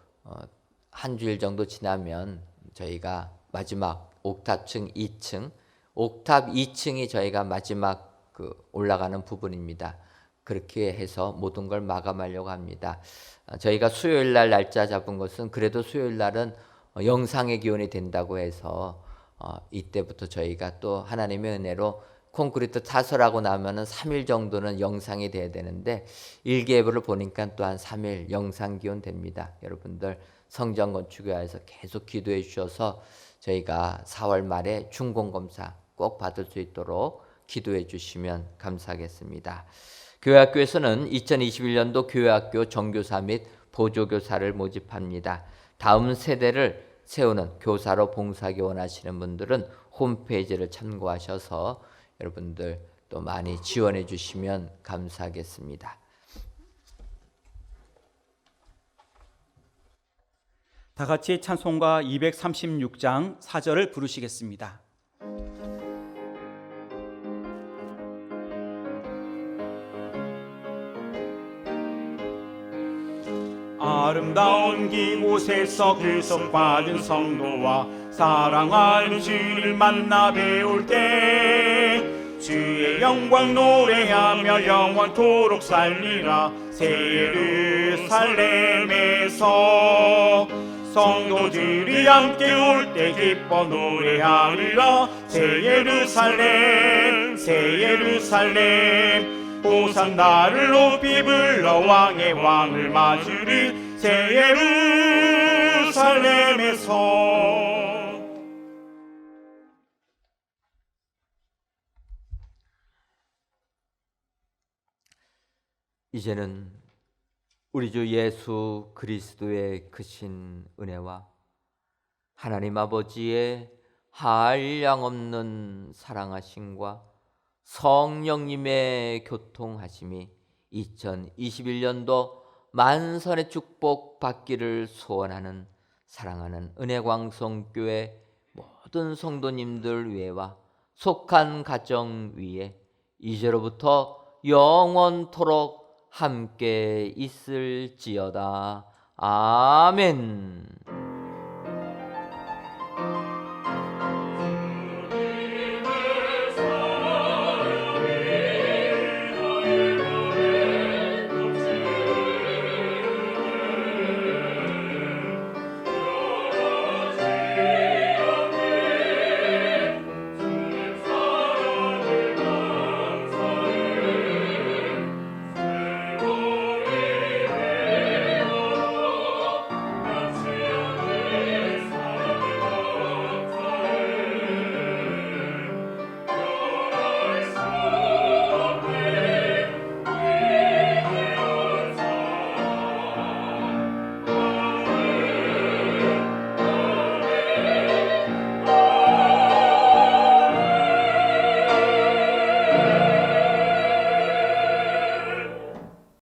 한 주일 정도 지나면 저희가 마지막 옥탑층 2층, 옥탑 2층이 저희가 마지막 그 올라가는 부분입니다. 그렇게 해서 모든 걸 마감하려고 합니다. 저희가 수요일 날 날짜 잡은 것은 그래도 수요일 날은 영상의 기원이 된다고 해서 이때부터 저희가 또 하나님의 은혜로 콘크리트 타설하고 나면은 3일 정도는 영상이 돼야 되는데 일기예보를 보니까 또 한 3일 영상 기원 됩니다. 여러분들 성전 건축회와에서 계속 기도해 주셔서 저희가 4월 말에 준공검사 꼭 받을 수 있도록 기도해 주시면 감사하겠습니다. 교회학교에서는 2021년도 교회학교 정교사 및 보조교사를 모집합니다. 다음 세대를 세우는 교사로 봉사하기 원하시는 분들은 홈페이지를 참고하셔서 여러분들 또 많이 지원해 주시면 감사하겠습니다. 다 같이 찬송가 236장 4절을 부르시겠습니다. 아름다운 기곳에서 구속받은 성도와 사랑하는 주를 만나 배울 때 주의 영광 노래하며 영원토록 살리라. 새 예루살렘에서 성도들이 함께 올 때 기뻐 노래하리라. 새 예루살렘 새 예루살렘 호산나를 높이 불러 왕의 왕을 맞으리. 새 예루살렘에서. 이제는 우리 주 예수 그리스도의 크신 은혜와 하나님 아버지의 한량없는 사랑하심과 성령님의 교통하심이 2021년도 만선의 축복 받기를 소원하는 사랑하는 은혜광성교회 모든 성도님들 위에와 속한 가정 위에 이제로부터 영원토록 함께 있을지어다. 아멘.